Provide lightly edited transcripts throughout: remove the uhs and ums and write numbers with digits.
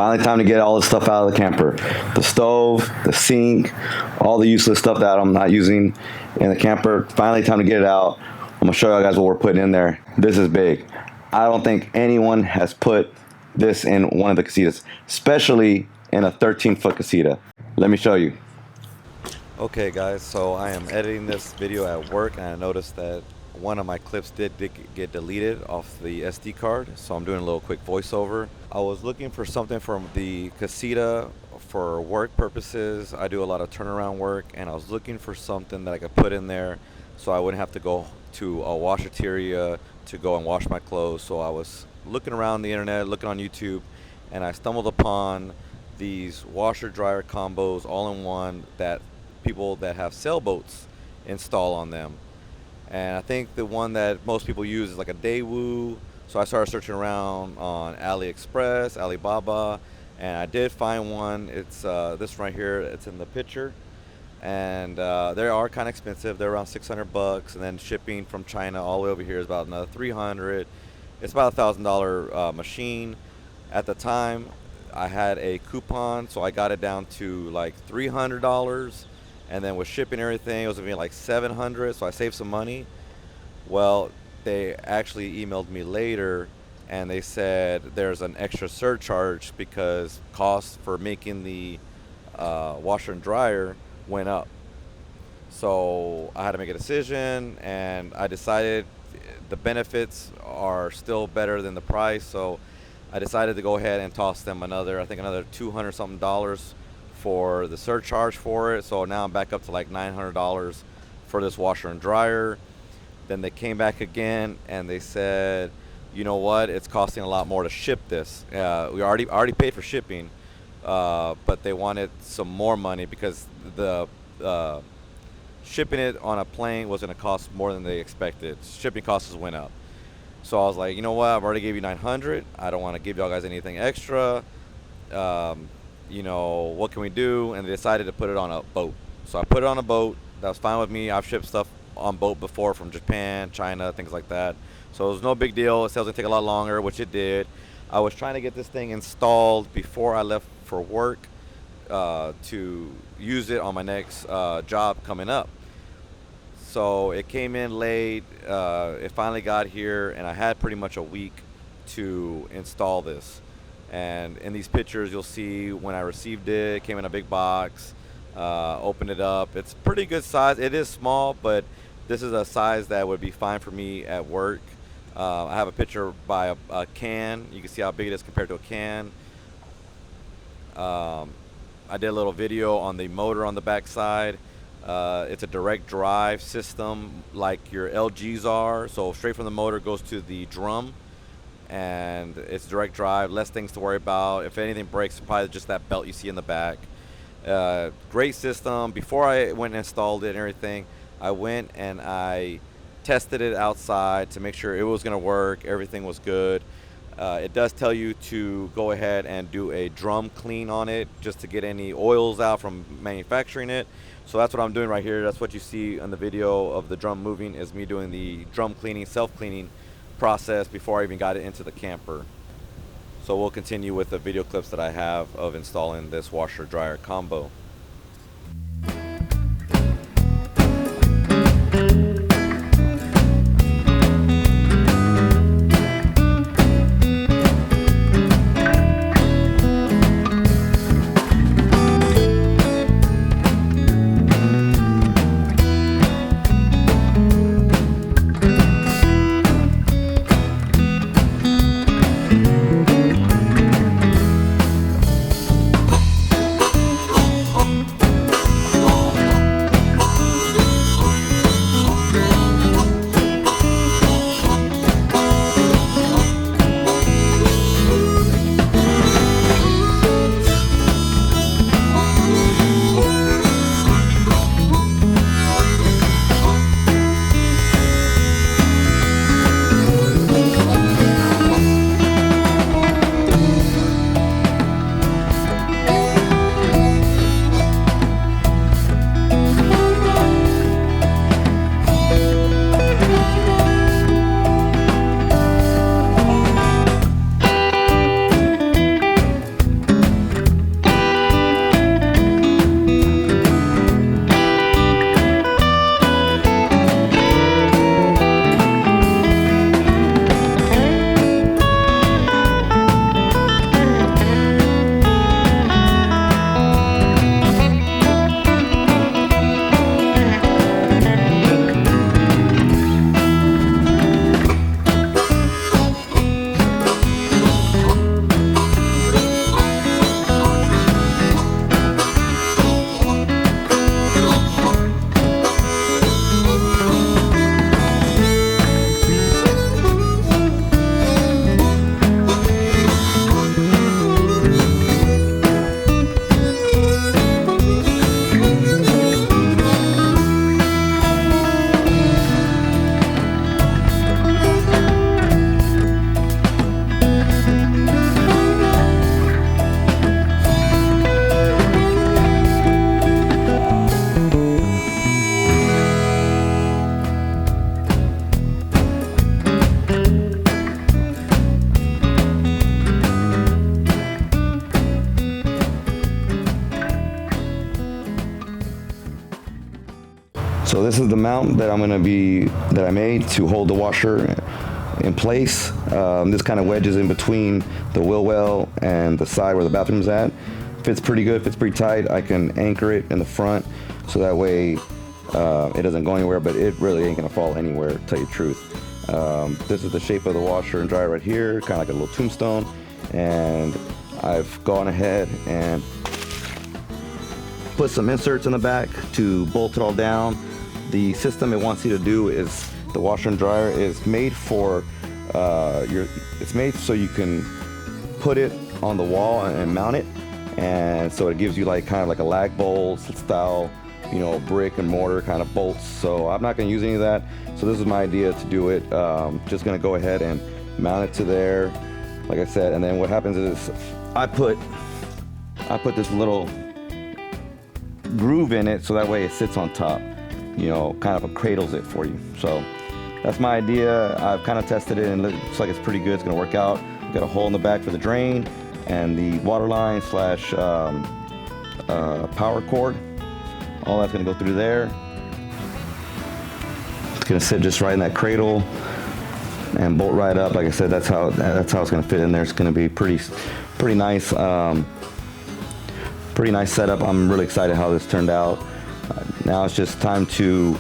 Finally time to get all this stuff out of the camper. The stove, the sink, all the useless stuff that I'm not using in the camper. Finally time to get it out. I'm gonna show you guys what we're putting in there. This is big. I don't think anyone has put this in one of the Casitas, especially in a 13-foot Casita. Let me show you. Okay guys, so I am editing this video at work and I noticed that one of my clips did get deleted off the SD card, so I'm doing a little quick voiceover. I was looking for something from the Casita for work purposes. I do a lot of turnaround work and I was looking for something that I could put in there so I wouldn't have to go to a washateria to go and wash my clothes. So I was looking around the internet, looking on YouTube, and I stumbled upon these washer dryer combos all in one that people that have sailboats install on them. And I think the one that most people use is like a Daewoo. So I started searching around on AliExpress, Alibaba, and I did find one. It's this right here. It's in the picture, and they are kind of expensive. They're around $600, and then shipping from China all the way over here is about another $300. It's about $1,000 machine. At the time, I had a coupon, so I got it down to like $300. And then with shipping and everything, it was gonna be like $700, so I saved some money. Well, they actually emailed me later and they said there's an extra surcharge because costs for making the washer and dryer went up. So I had to make a decision, and I decided the benefits are still better than the price, so I decided to go ahead and toss them another, I think another $200 something for the surcharge for it. So now I'm back up to like $900 for this washer and dryer. Then they came back again and they said, you know what, it's costing a lot more to ship this. We already paid for shipping, but they wanted some more money because the shipping it on a plane was going to cost more than they expected. Shipping costs went up. So I was like, you know what, I've already gave you $900. I don't want to give y'all guys anything extra. You know, what can we do? And they decided to put it on a boat. So I put it on a boat. That was fine with me. I've shipped stuff on boat before from Japan, China, things like that. So it was no big deal. It was going to take a lot longer, which it did. I was trying to get this thing installed before I left for work to use it on my next job coming up. So it came in late. It finally got here, and I had pretty much a week to install this. And in these pictures, you'll see when I received it, it came in a big box. Opened it up. It's pretty good size. It is small, but this is a size that would be fine for me at work. I have a picture by a can. You can see how big it is compared to a can. I did a little video on the motor on the back side. It's a direct drive system like your LGs are. So straight from the motor goes to the drum. And it's direct drive, less things to worry about. If anything breaks, probably just that belt you see in the back. Great system. Before I went and installed it and everything, I went and I tested it outside to make sure it was going to work. Everything was good. It does tell you to go ahead and do a drum clean on it just to get any oils out from manufacturing it. So that's what I'm doing right here. That's what you see on the video of the drum moving, is me doing the drum cleaning, self-cleaning process before I even got it into the camper. So we'll continue with the video clips that I have of installing this washer dryer combo. So this is the mount that I made to hold the washer in place. This kind of wedges in between the wheel well and the side where the bathroom's at. Fits pretty good, fits pretty tight. I can anchor it in the front so that way it doesn't go anywhere, but it really ain't gonna fall anywhere, to tell you the truth. This is the shape of the washer and dryer right here, kind of like a little tombstone. And I've gone ahead and put some inserts in the back to bolt it all down. The system it wants you to do is, the washer and dryer is made for it's made so you can put it on the wall and mount it, and so it gives you like kind of like a lag bolt style, you know, brick and mortar kind of bolts. So I'm not going to use any of that, so this is my idea to do it. Just going to go ahead and mount it to there, like I said, and then what happens is I put this little groove in it so that way it sits on top, you know, kind of cradles it for you. So that's my idea. I've kind of tested it and it looks like it's pretty good. It's going to work out. Got a hole in the back for the drain and the water line slash power cord. All that's going to go through there. It's going to sit just right in that cradle and bolt right up. Like I said, that's how it's going to fit in there. It's going to be pretty nice. Pretty nice setup. I'm really excited how this turned out. Now it's just time to,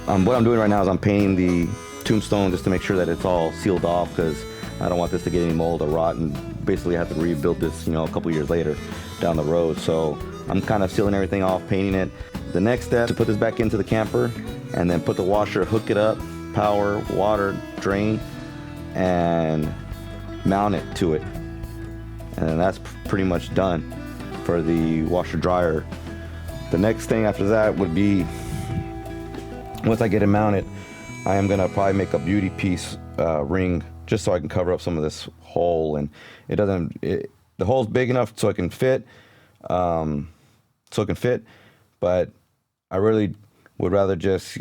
what I'm doing right now is I'm painting the tombstone just to make sure that it's all sealed off, because I don't want this to get any mold or rot and basically have to rebuild this, you know, a couple years later down the road. So I'm kind of sealing everything off, painting it. The next step is to put this back into the camper and then put the washer, hook it up, power, water, drain, and mount it to it. And then that's pretty much done for the washer dryer. The next thing after that would be, once I get it mounted, I am gonna probably make a beauty piece ring just so I can cover up some of this hole, and the hole's big enough so it can fit, but I really would rather just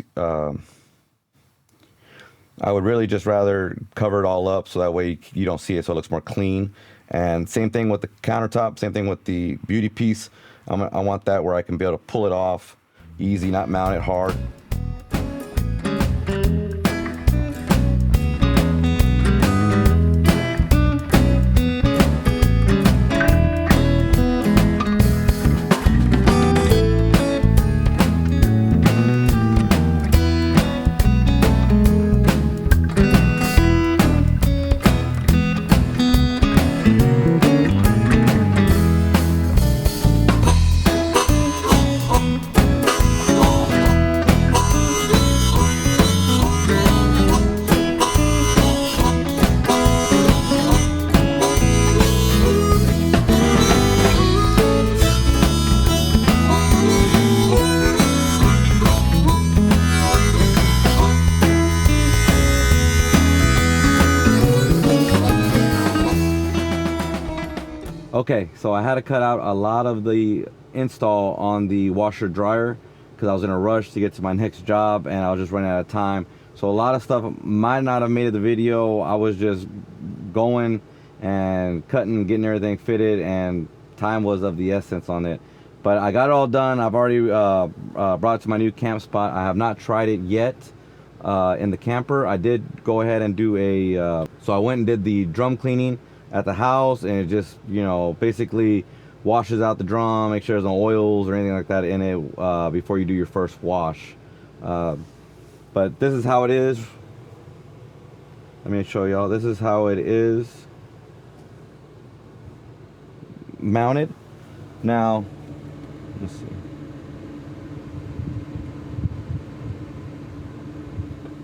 rather cover it all up so that way you don't see it, so it looks more clean. And same thing with the countertop, same thing with the beauty piece. I want that where I can be able to pull it off easy, not mount it hard. Okay, so I had to cut out a lot of the install on the washer dryer because I was in a rush to get to my next job and I was just running out of time. So a lot of stuff might not have made the video. I was just going and cutting, getting everything fitted, and time was of the essence on it. But I got it all done. I've already brought it to my new camp spot. I have not tried it yet in the camper. I did go ahead and do so I went and did the drum cleaning at the house, and it just, you know, basically washes out the drum, make sure there's no oils or anything like that in it before you do your first wash. But this is how it is. Let me show y'all. This is how it is mounted. Now, let's see.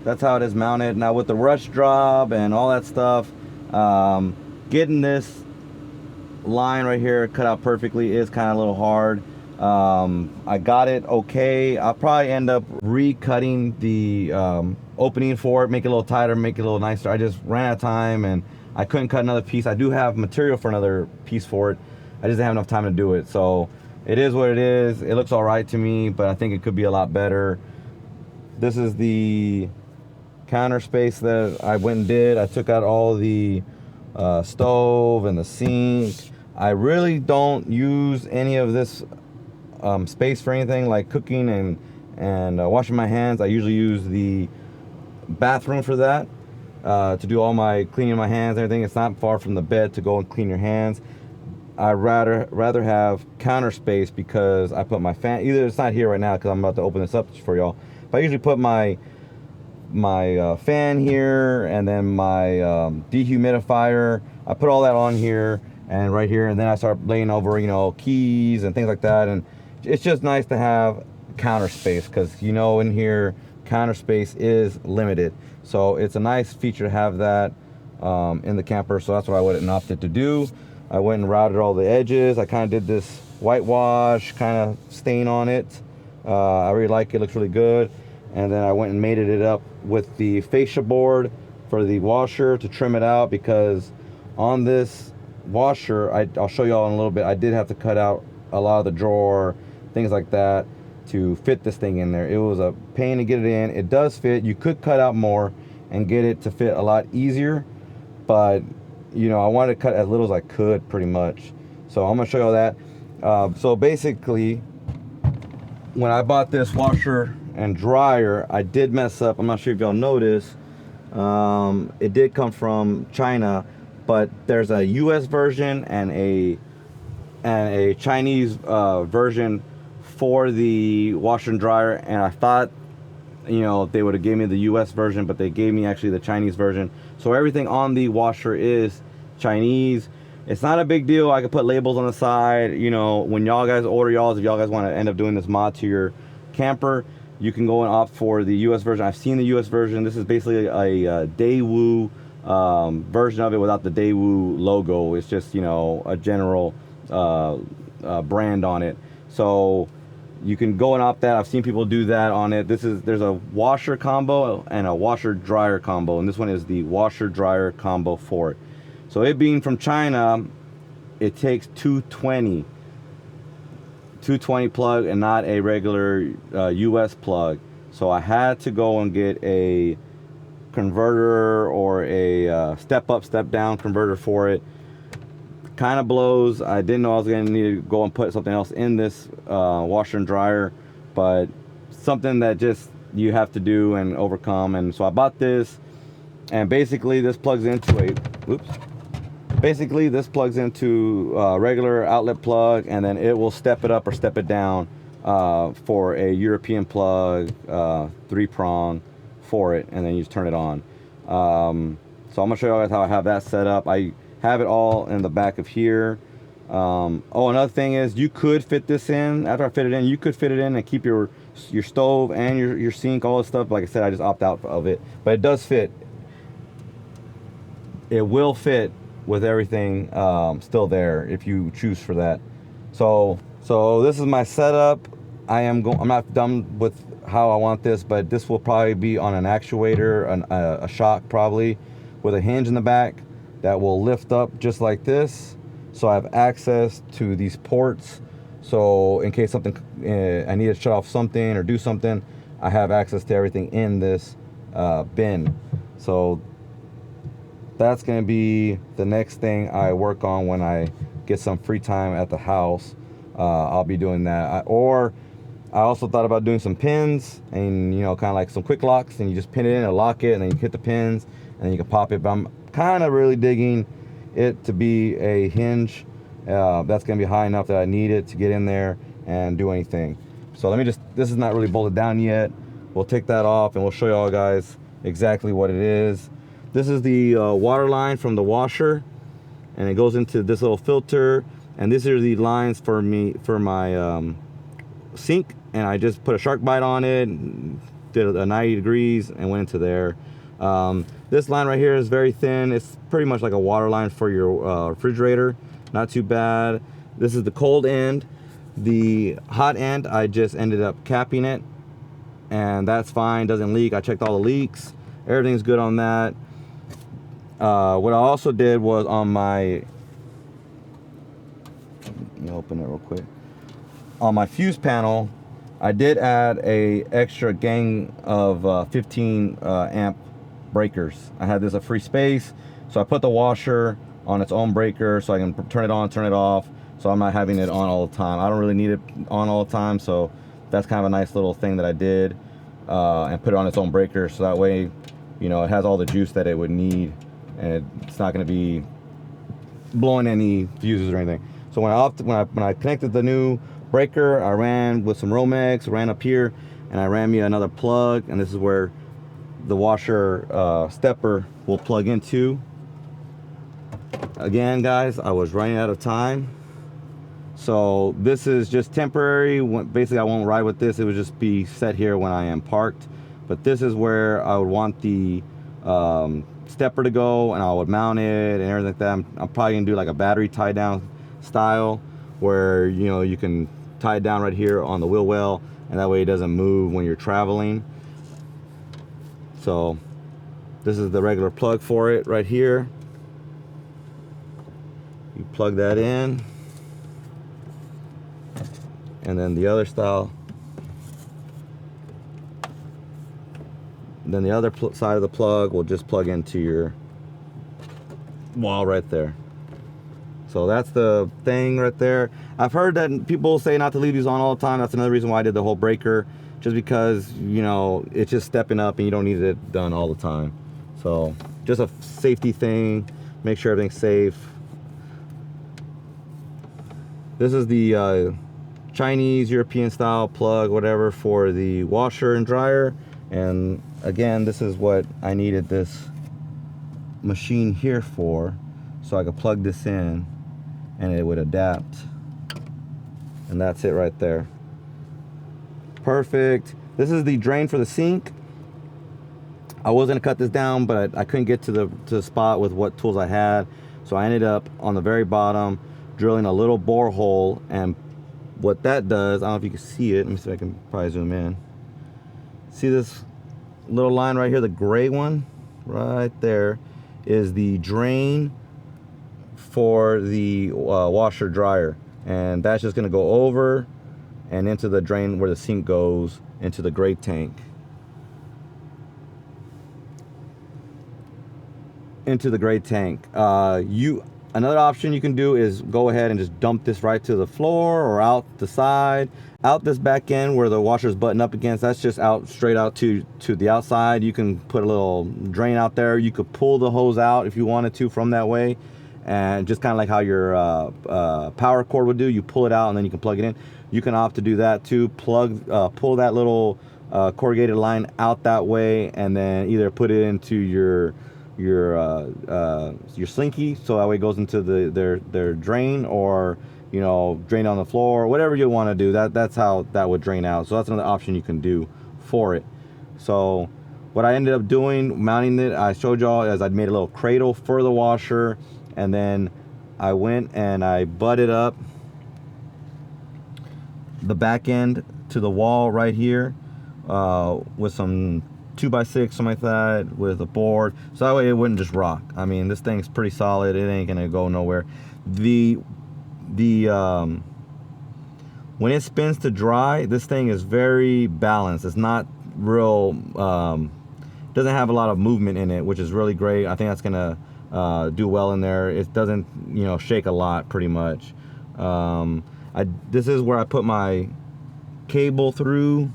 That's how it is mounted. Now with the rush job and all that stuff, getting this line right here cut out perfectly is kind of a little hard. I got it okay. I'll probably end up recutting the opening for it, make it a little tighter, make it a little nicer. I just ran out of time and I couldn't cut another piece. I do have material for another piece for it. I just didn't have enough time to do it. So it is what it is. It looks all right to me, but I think it could be a lot better. This is the counter space that I went and did. I took out all the stove and the sink. I really don't use any of this space for anything like cooking and washing my hands. I usually use the bathroom for that, to do all my cleaning my hands and everything. It's not far from the bed to go and clean your hands. I'd rather have counter space because I put my fan, either it's not here right now because I'm about to open this up for y'all, but I usually put my fan here, and then my dehumidifier. I put all that on here and right here, and then I start laying over, you know, keys and things like that. And it's just nice to have counter space because, you know, in here counter space is limited, so it's a nice feature to have that in the camper. So that's what I went and opted to do. I went and routed all the edges. I kind of did this whitewash kind of stain on it. I really like it. It looks really good. And then I went and mated it up with the fascia board for the washer to trim it out, because on this washer, I'll show y'all in a little bit, I did have to cut out a lot of the drawer, things like that, to fit this thing in there. It was a pain to get it in. It does fit. You could cut out more and get it to fit a lot easier, but you know, I wanted to cut as little as I could pretty much. So I'm gonna show y'all that. So basically, when I bought this washer and dryer, I did mess up. I'm not sure if y'all noticed. It did come from China, but there's a US version and a Chinese version for the washer and dryer, and I thought, you know, they would have gave me the US version, but they gave me actually the Chinese version. So everything on the washer is Chinese. It's not a big deal. I could put labels on the side. You know, when y'all guys order y'all's, if y'all guys want to end up doing this mod to your camper, you can go and opt for the US version. I've seen the US version. This is basically a Daewoo version of it without the Daewoo logo. It's just, you know, a general brand on it. So you can go and opt that. I've seen people do that on it. There's a washer combo and a washer dryer combo, and this one is the washer dryer combo for it. So it being from China, it takes 220 plug and not a regular US plug. So I had to go and get a converter or a step up, step down converter for it. Kind of blows. I didn't know I was going to need to go and put something else in this washer and dryer, but something that just you have to do and overcome. And so I bought this, and basically this plugs into a regular outlet plug, and then it will step it up or step it down for a European plug, 3-prong for it, and then you just turn it on. So I'm gonna show you guys how I have that set up. I have it all in the back of here. Oh, another thing is, you could fit this in. After I fit it in, you could fit it in and keep your stove and your sink, all this stuff. Like I said, I just opt out of it, but it does fit. It will fit with everything still there if you choose for that. So this is my setup. I'm not done with how I want this, but this will probably be on an actuator, a shock probably, with a hinge in the back that will lift up just like this. So I have access to these ports. So in case something, I need to shut off something or do something, I have access to everything in this bin. So that's going to be the next thing I work on when I get some free time at the house. I'll be doing that. Or I also thought about doing some pins, and, you know, kind of like some quick locks, and you just pin it in and lock it, and then you hit the pins and then you can pop it. But I'm kind of really digging it to be a hinge that's going to be high enough that I need it to get in there and do anything. So this is not really bolted down yet. We'll take that off and we'll show y'all guys exactly what it is. This is the water line from the washer, and it goes into this little filter, and these are the lines for my sink, and I just put a shark bite on it, did a 90 degrees and went into there. This line right here is very thin. It's pretty much like a water line for your refrigerator. Not too bad. This is the cold end. The hot end, I just ended up capping it, and that's fine, doesn't leak. I checked all the leaks, everything's good on that. What I also did was on my, let me open it real quick. On my fuse panel, I did add a extra gang of 15 amp breakers. I had this a free space, so I put the washer on its own breaker so I can turn it on, turn it off, so I'm not having it on all the time. I don't really need it on all the time, so that's kind of a nice little thing that I did, and put it on its own breaker, so that way, you know, it has all the juice that it would need, and it's not going to be blowing any fuses or anything. So when I connected the new breaker, I ran with some Romex, ran up here, and I ran me another plug, and this is where the washer stepper will plug into. Again, guys, I was running out of time, so this is just temporary. Basically, I won't ride with this. It would just be set here when I am parked. But this is where I would want the stepper to go, and I would mount it and everything like that. I'm probably gonna do like a battery tie down style, where, you know, you can tie it down right here on the wheel well, and that way it doesn't move when you're traveling. So this is the regular plug for it right here. You plug that in, and then the other style, then the other side of the plug will just plug into your wall right there. So that's the thing right there. I've heard that people say not to leave these on all the time. That's another reason why I did the whole breaker, just because, you know, it's just stepping up and you don't need it done all the time. So just a safety thing, make sure everything's safe. This is the Chinese, European style plug, whatever, for the washer and dryer. And again, this is what I needed this machine here for, so I could plug this in and it would adapt. And that's it right there. Perfect. This is the drain for the sink. I was gonna cut this down, but I couldn't get to the spot with what tools I had, so I ended up on the very bottom drilling a little borehole. And what that does, I don't know if you can see it, let me see if I can probably zoom in. See this little line right here, the gray one right there, is the drain for the washer dryer, and that's just going to go over and into the drain where the sink goes into the gray tank. Another option you can do is go ahead and just dump this right to the floor or out the side. Out this back end where the washer's button up against, that's just out straight out to the outside. You can put a little drain out there. You could pull the hose out if you wanted to from that way, and just kind of like how your power cord would do. You pull it out and then you can plug it in. You can opt to do that too. Pull that little corrugated line out that way, and then either put it into your slinky, so that way it goes into their drain, or, you know, drain on the floor, whatever you want to do. That's how that would drain out. So that's another option you can do for it. So what I ended up doing, mounting it, I showed y'all, as I'd made a little cradle for the washer, and then I went and I butted up the back end to the wall right here with some 2x6, something like that, with a board, so that way it wouldn't just rock. I mean, this thing's pretty solid, it ain't gonna go nowhere. When it spins to dry, this thing is very balanced. It's not real, doesn't have a lot of movement in it, which is really great. I think that's gonna do well in there. It doesn't, you know, shake a lot, pretty much. This is where I put my cable through,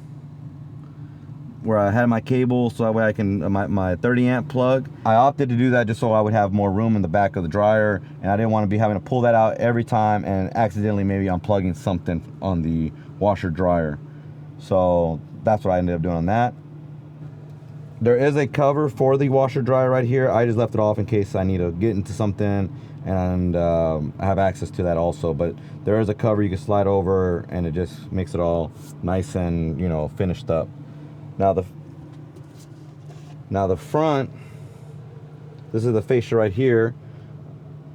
where I had my cable, so that way I can, my 30 amp plug. I opted to do that just so I would have more room in the back of the dryer, and I didn't want to be having to pull that out every time and accidentally maybe unplugging something on the washer dryer. So that's what I ended up doing on that. There is a cover for the washer dryer right here. I just left it off in case I need to get into something, and I have access to that also. But there is a cover you can slide over, and it just makes it all nice and, you know, finished up. Now the front, this is the fascia right here.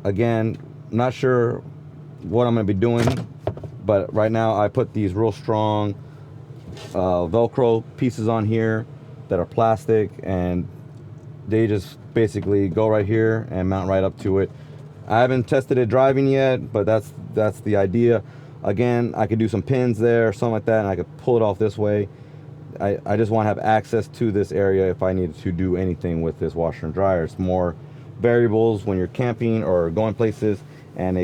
Again, not sure what I'm going to be doing, but right now I put these real strong Velcro pieces on here that are plastic, and they just basically go right here and mount right up to it. I haven't tested it driving yet, but that's the idea. Again, I could do some pins there or something like that, and I could pull it off this way. I just want to have access to this area if I needed to do anything with this washer and dryer. It's more variables when you're camping or going places, and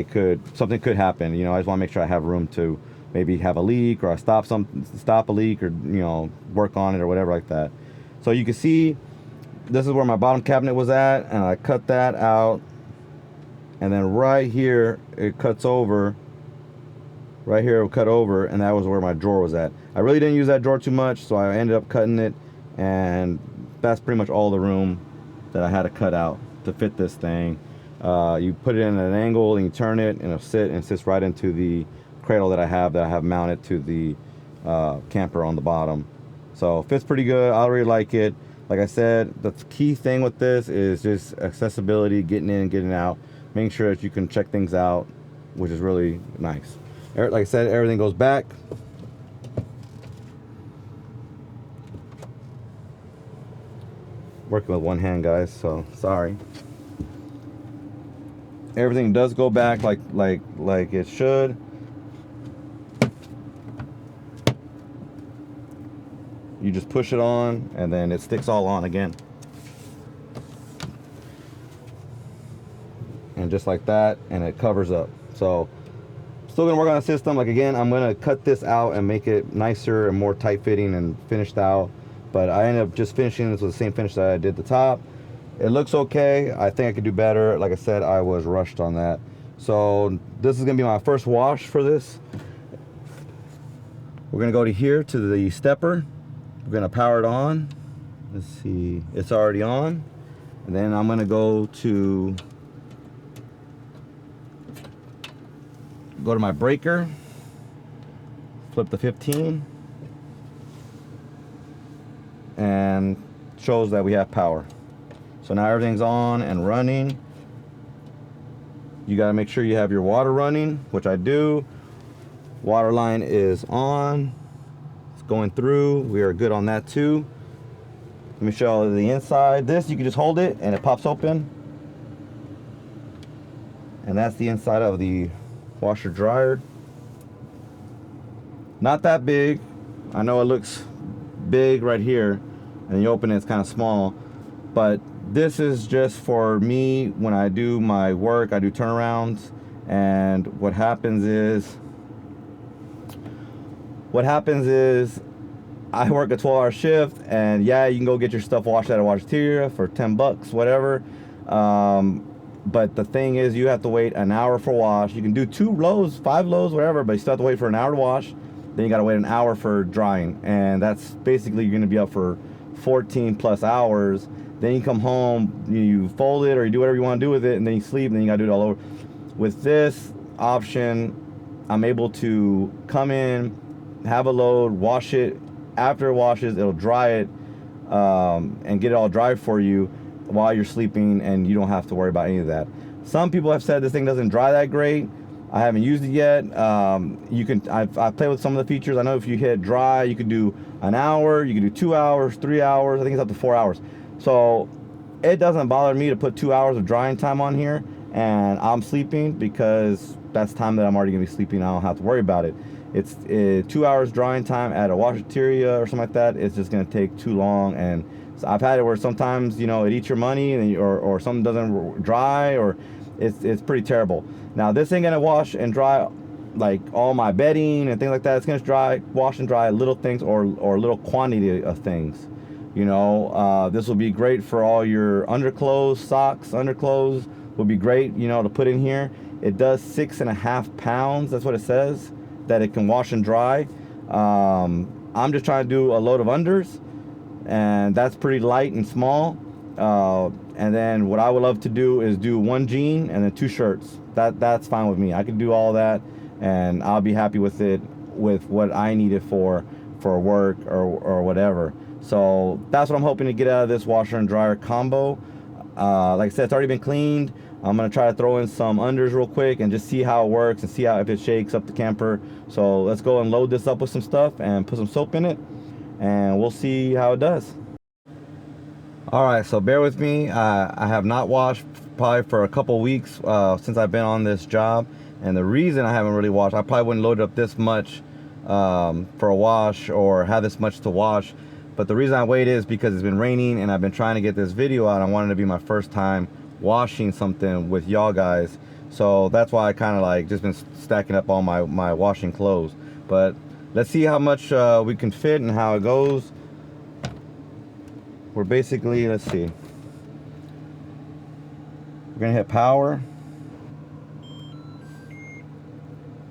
something could happen. You know, I just want to make sure I have room to maybe have a leak, or I stop a leak, or work on it or whatever like that. So you can see this is where my bottom cabinet was at, and I cut that out, and then right here it cuts over. Right here it cut over, and that was where my drawer was at. I really didn't use that drawer too much, so I ended up cutting it, and that's pretty much all the room that I had to cut out to fit this thing. You put it in an angle and you turn it, and it sits right into the cradle that I have mounted to the camper on the bottom. So it fits pretty good. I really like it. Like I said, the key thing with this is just accessibility, getting in and getting out, making sure that you can check things out, which is really nice. Like I said, everything goes back. Working with one hand, guys, so sorry. Everything does go back like it should. You just push it on, and then it sticks all on again. And just like that, and it covers up. So still gonna work on the system. Like, again, I'm gonna cut this out and make it nicer and more tight fitting and finished out. But I ended up just finishing this with the same finish that I did the top. It looks okay. I think I could do better. Like I said, I was rushed on that. So this is gonna be my first wash for this. We're gonna go to here to the stepper. We're gonna power it on. Let's see, it's already on. And then I'm gonna go to my breaker, flip the 15, and shows that we have power. So now everything's on and running. You got to make sure you have your water running, which I do. Water line is on. It's going through. We are good on that too. Let me show you the inside. This, you can just hold it and it pops open. And that's the inside of the washer dryer. Not that big. I know it looks big right here, and you open it, it's kind of small, but this is just for me when I do my work. I do turnarounds, and what happens is I work a 12-hour shift, and yeah, you can go get your stuff washed at a washateria for 10 bucks, whatever. But the thing is, you have to wait an hour for wash. You can do 2 loads, 5 loads, whatever, but you still have to wait for an hour to wash. Then you got to wait an hour for drying, and that's basically, you're going to be up for 14 plus hours. Then you come home, you fold it, or you do whatever you want to do with it, and then you sleep, and then you got to do it all over. With this option, I'm able to come in, have a load, wash it. After it washes, it'll dry it, and get it all dry for you while you're sleeping, and you don't have to worry about any of that. Some people have said this thing doesn't dry that great. I haven't used it yet. I've played with some of the features. I know if you hit dry, you could do an hour, you could do 2 hours, 3 hours. I think it's up to 4 hours. So it doesn't bother me to put 2 hours of drying time on here, and I'm sleeping, because that's time that I'm already gonna be sleeping. I don't have to worry about it. It's 2 hours drying time at a washateria or something like that. It's just gonna take too long, and so I've had it where sometimes, it eats your money, and or something doesn't dry, or it's pretty terrible. Now this ain't gonna wash and dry like all my bedding and things like that. It's gonna wash and dry little things, or little quantity of things. This will be great for all your underclothes, socks, underclothes will be great, to put in here. It does 6.5 pounds. That's what it says, that it can wash and dry. I'm just trying to do a load of unders, and that's pretty light and small. And then what I would love to do is do 1 jean and then 2 shirts. That's fine with me. I can do all that, and I'll be happy with it, with what I need it for work or whatever. So that's what I'm hoping to get out of this washer and dryer combo. Like I said, it's already been cleaned. I'm gonna try to throw in some unders real quick and just see how it works, and see if it shakes up the camper. So let's go and load this up with some stuff and put some soap in it, and we'll see how it does. All right, so bear with me. I have not washed probably for a couple weeks since I've been on this job, and the reason I haven't really washed, I probably wouldn't load up this much for a wash, or have this much to wash. But the reason I waited is because it's been raining, and I've been trying to get this video out. I wanted to be my first time washing something with y'all guys, so that's why I kind of just been stacking up all my washing clothes. But let's see how much we can fit and how it goes. We're basically, let's see. We're gonna hit power.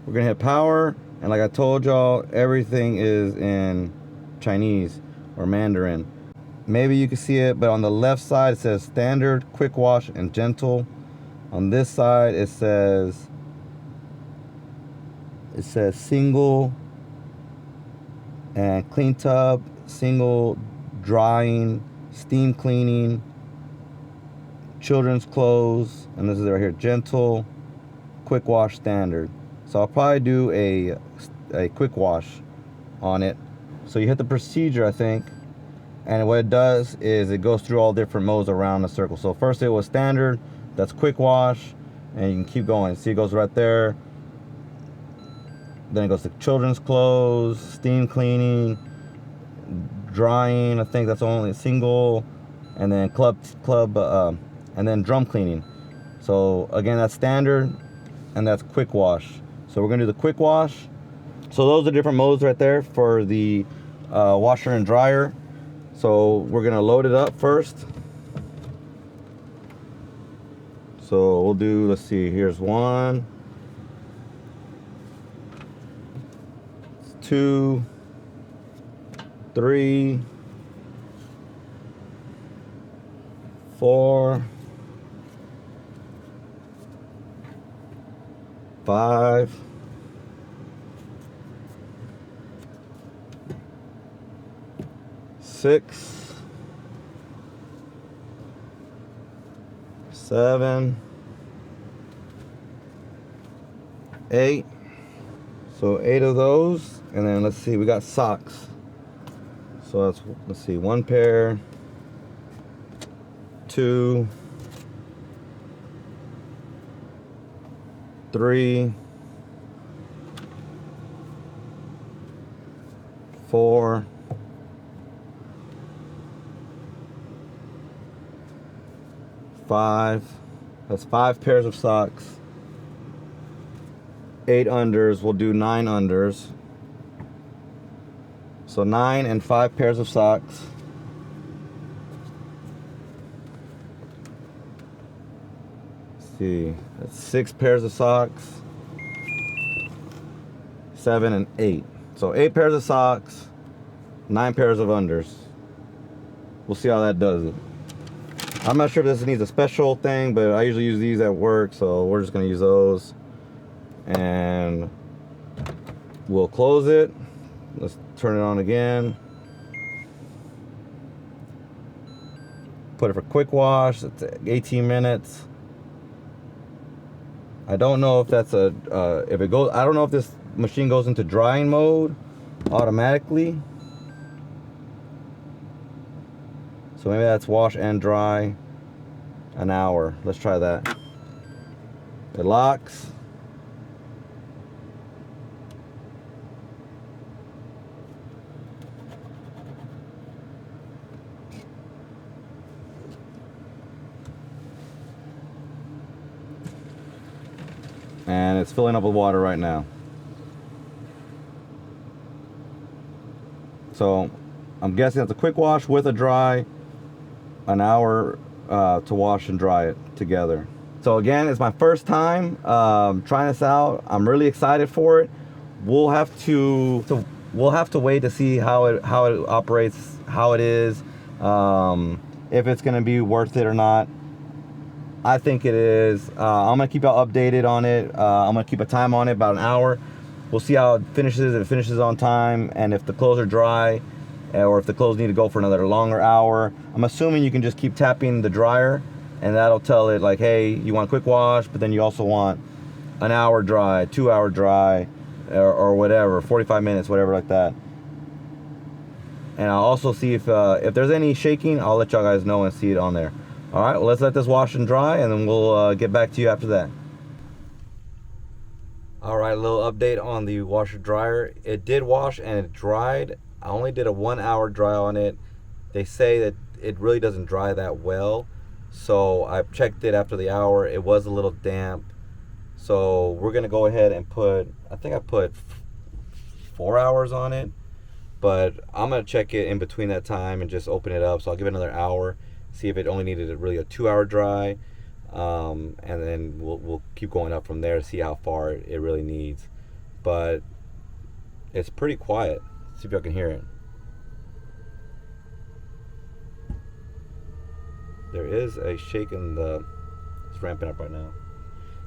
We're gonna hit power, and like I told y'all, everything is in Chinese or Mandarin. Maybe you can see it, but on the left side it says standard, quick wash, and gentle. On this side it says single and clean tub, single drying, steam cleaning, children's clothes, and this is right here, gentle, quick wash, standard. So I'll probably do a quick wash on it. So you hit the procedure, I think, and what it does is it goes through all different modes around the circle. So first it was standard, that's quick wash, and you can keep going. See, it goes right there. Then it goes to children's clothes, steam cleaning, drying, I think that's only single, and then and then drum cleaning. So again, that's standard, and that's quick wash. So we're gonna do the quick wash. So those are different modes right there for the washer and dryer. So we're gonna load it up first. So we'll do, let's see, here's 1, 2, 3, 4, 5, 6, 7, 8. So 8 of those, and then let's see, we got socks. So let's see, 1 pair, 2, 3, 4, 5. That's 5 pairs of socks. 8 unders. We'll do 9 unders. So 9 and 5 pairs of socks. Let's see, that's 6 pairs of socks. 7 and 8. So 8 pairs of socks, 9 pairs of unders. We'll see how that does it. I'm not sure if this needs a special thing, but I usually use these at work, so we're just gonna use those. And we'll close it. Let's turn it on again. Put it for quick wash. It's 18 minutes. I don't know if that's if it goes, I don't know if this machine goes into drying mode automatically. So maybe that's wash and dry an hour. Let's try that. It locks. And it's filling up with water right now. So I'm guessing it's a quick wash with a dry, an hour to wash and dry it together. So again, it's my first time trying this out. I'm really excited for it. We'll have to wait to see how it operates, how it is, if it's gonna be worth it or not. I think it is. I'm gonna keep y'all updated on it. I'm gonna keep a time on it, about an hour. We'll see how it finishes, if it finishes on time, and if the clothes are dry, or if the clothes need to go for another longer hour. I'm assuming you can just keep tapping the dryer, and that'll tell it like, hey, you want a quick wash, but then you also want an hour dry, 2 hour dry, or whatever, 45 minutes, whatever like that. And I'll also see if there's any shaking. I'll let y'all guys know and see it on there. All right, well, let's let this wash and dry, and then we'll get back to you after that. All right, a little update on the washer dryer. It did wash and it dried. I only did a 1 hour dry on it. They say that it really doesn't dry that well. So I checked it after the hour. It was a little damp. So we're gonna go ahead and put, I think I put 4 hours on it, but I'm gonna check it in between that time and just open it up. So I'll give it another hour, see if it only needed really a 2 hour dry, and then we'll keep going up from there to see how far it really needs. But it's pretty quiet. See if y'all can hear it. There is a shake in the. It's ramping up right now.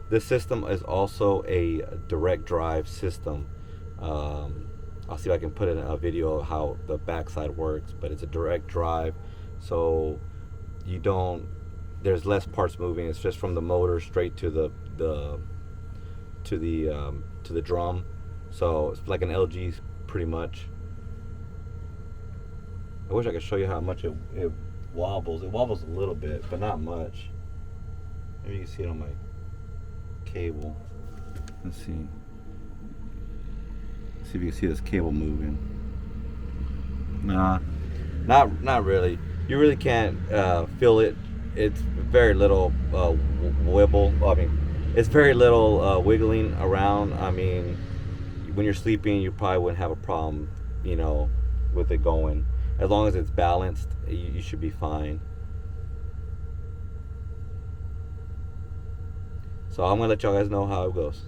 This system is also a direct drive system. I'll see if I can put in a video of how the backside works, but it's a direct drive, so you don't. There's less parts moving. It's just from the motor straight to the drum. So it's like an LG, pretty much. I wish I could show you how much it wobbles. It wobbles a little bit, but not much. Maybe you can see it on my cable. Let's see. See if you can see this cable moving. Nah, not really. You really can't feel it. It's very little wibble. I mean, it's very little wiggling around. I mean, when you're sleeping, you probably wouldn't have a problem, with it going. As long as it's balanced, you should be fine. So I'm gonna let y'all guys know how it goes.